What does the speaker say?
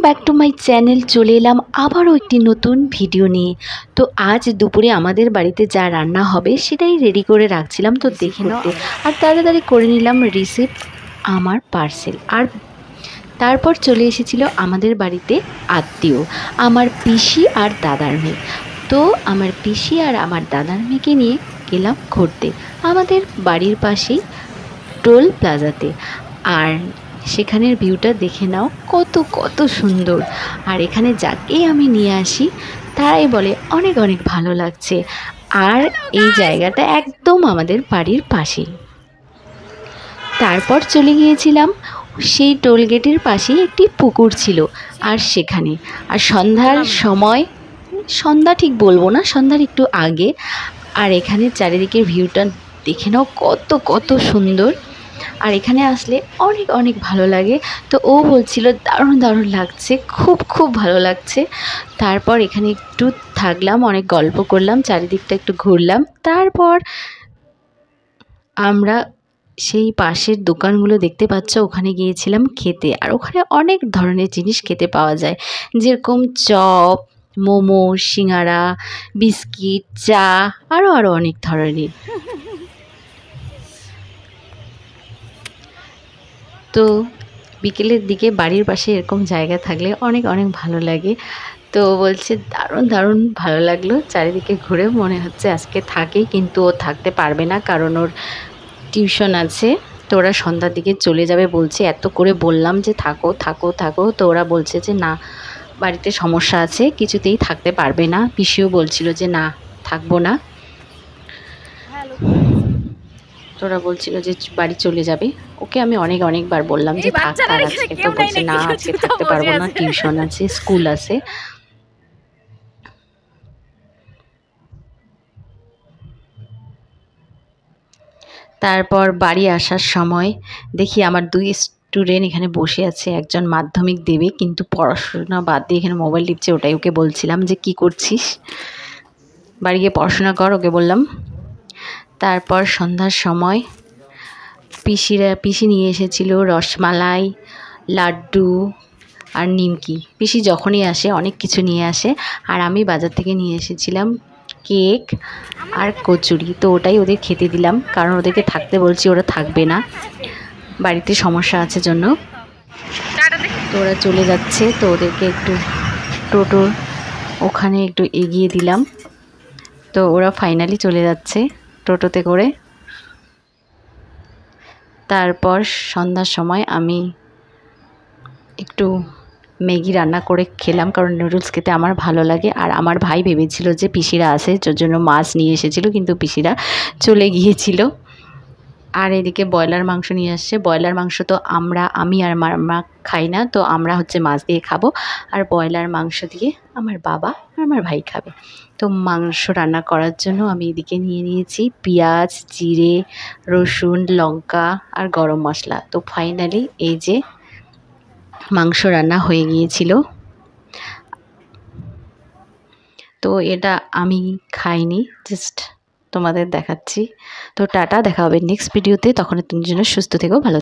Back to my channel. চলে এলাম আবারও একটি নতুন ভিডিও নিয়ে। তো আজ দুপুরে আমাদের বাড়িতে যা রান্না হবে সেটাই রেডি করে রাখছিলাম, তো দেখে নাও। আর তাড়াতাড়ি করে নিলাম রিসিভ আমার পার্সেল। আর তারপর চলে এসেছিল আমাদের বাড়িতে আত্মীয়, আমার পিসি আর দাদার মেয়ে। তো আমার পিসি আর আমার দাদার মেয়েকে নিয়ে গেলাম ঘুরতে আমাদের বাড়ির পাশেই টোল প্লাজাতে। আর সেখানের ভিউটা দেখে নাও, কত কত সুন্দর। আর এখানে যাকেই আমি নিয়ে আসি তারাই বলে অনেক অনেক ভালো লাগছে। আর এই জায়গাটা একদম আমাদের বাড়ির পাশেই। তারপর চলে গিয়েছিলাম সেই টোল গেটের পাশেই একটি পুকুর ছিল, আর সেখানে আর সন্ধ্যার সময়, সন্ধ্যা ঠিক বলবো না, সন্ধ্যার একটু আগে। আর এখানে চারিদিকের ভিউটা দেখে নাও, কত কত সুন্দর। আর এখানে আসলে অনেক অনেক ভালো লাগে। তো ও বলছিল দারুণ দারুণ লাগছে, খুব খুব ভালো লাগছে। তারপর এখানে একটু থাকলাম, অনেক গল্প করলাম, চারিদিকটা একটু ঘুরলাম। তারপর আমরা সেই পাশের দোকানগুলো দেখতে পাচ্ছ, ওখানে গিয়েছিলাম খেতে। আর ওখানে অনেক ধরনের জিনিস খেতে পাওয়া যায়, যেরকম চপ, মোমো, সিঙ্গারা, বিস্কিট, চা, আরও অনেক ধরনের। তো বিকেলের দিকে বাড়ির পাশে এরকম জায়গা থাকলে অনেক অনেক ভালো লাগে। তো বলছে দারুণ দারুণ ভালো লাগলো, চারিদিকে ঘুরে মনে হচ্ছে আজকে থাকি, কিন্তু ও থাকতে পারবে না, কারণ ওর টিউশন আছে। তো ওরা সন্ধ্যার দিকে চলে যাবে বলছে। এত করে বললাম যে থাকো থাকো থাকো, তো ওরা বলছে যে না, বাড়িতে সমস্যা আছে, কিছুতেই থাকতে পারবে না। পিসিও বলছিল যে না, থাকবো না। তোরা বলছিল যে বাড়ি চলে যাবে। ওকে আমি অনেকবার বললাম যে থাক, আর আজকে তো বলছে না, আজকে থাকতে পারবো না, টিউশন আছে, স্কুল আছে। তারপর বাড়ি আসার সময় দেখি আমার দুই স্টুডেন্ট এখানে বসে আছে। একজন মাধ্যমিক দেবে, কিন্তু পড়াশোনা বাদ দিয়ে এখানে মোবাইল টিপছে। ওটাই ওকে বলছিলাম যে কি করছিস, বাড়ি গিয়ে পড়াশোনা কর, ওকে বললাম। তারপর সন্ধ্যার সময় পিসি নিয়ে এসেছিল রসমালাই, লাড্ডু আর নিমকি। পিসি যখনই আসে অনেক কিছু নিয়ে আসে। আর আমি বাজার থেকে নিয়ে এসেছিলাম কেক আর কচুরি। তো ওটাই ওদের খেতে দিলাম, কারণ ওদেরকে থাকতে বলছি, ওরা থাকবে না, বাড়িতে সমস্যা আছে জন্য। তো ওরা চলে যাচ্ছে, তো ওদেরকে একটু টোটো ওখানে একটু এগিয়ে দিলাম। তো ওরা ফাইনালি চলে যাচ্ছে টোটোতে করে। তারপর সন্ধ্যার সময় আমি একটু ম্যাগি রান্না করে খেলাম, কারণ নুডলস খেতে আমার ভালো লাগে। আর আমার ভাই ভেবেছিল যে পিসিরা আসে, যার জন্য মাছ নিয়ে এসেছিল, কিন্তু পিসিরা চলে গিয়েছিল। আর এদিকে ব্রয়লার মাংস নিয়ে আসছে। ব্রয়লার মাংস তো আমি আর আমার মা খাই না, তো আমরা মাছ দিয়ে খাবো। আর ব্রয়লার মাংস দিয়ে আমার বাবা আর আমার ভাই খাবে। তো মাংস রান্না করার জন্য আমি এদিকে নিয়ে নিয়েছি পেঁয়াজ, জিরে, রসুন, লঙ্কা আর গরম মশলা। তো ফাইনালি এই যে মাংস রান্না হয়ে গিয়েছিল। তো এটা আমি খাইনি, জাস্ট তোমাদের দেখাচ্ছি। তো টাটা, দেখা হবে নেক্সট ভিডিওতে। তখন তুমি যেন সুস্থ থেকো, ভালো।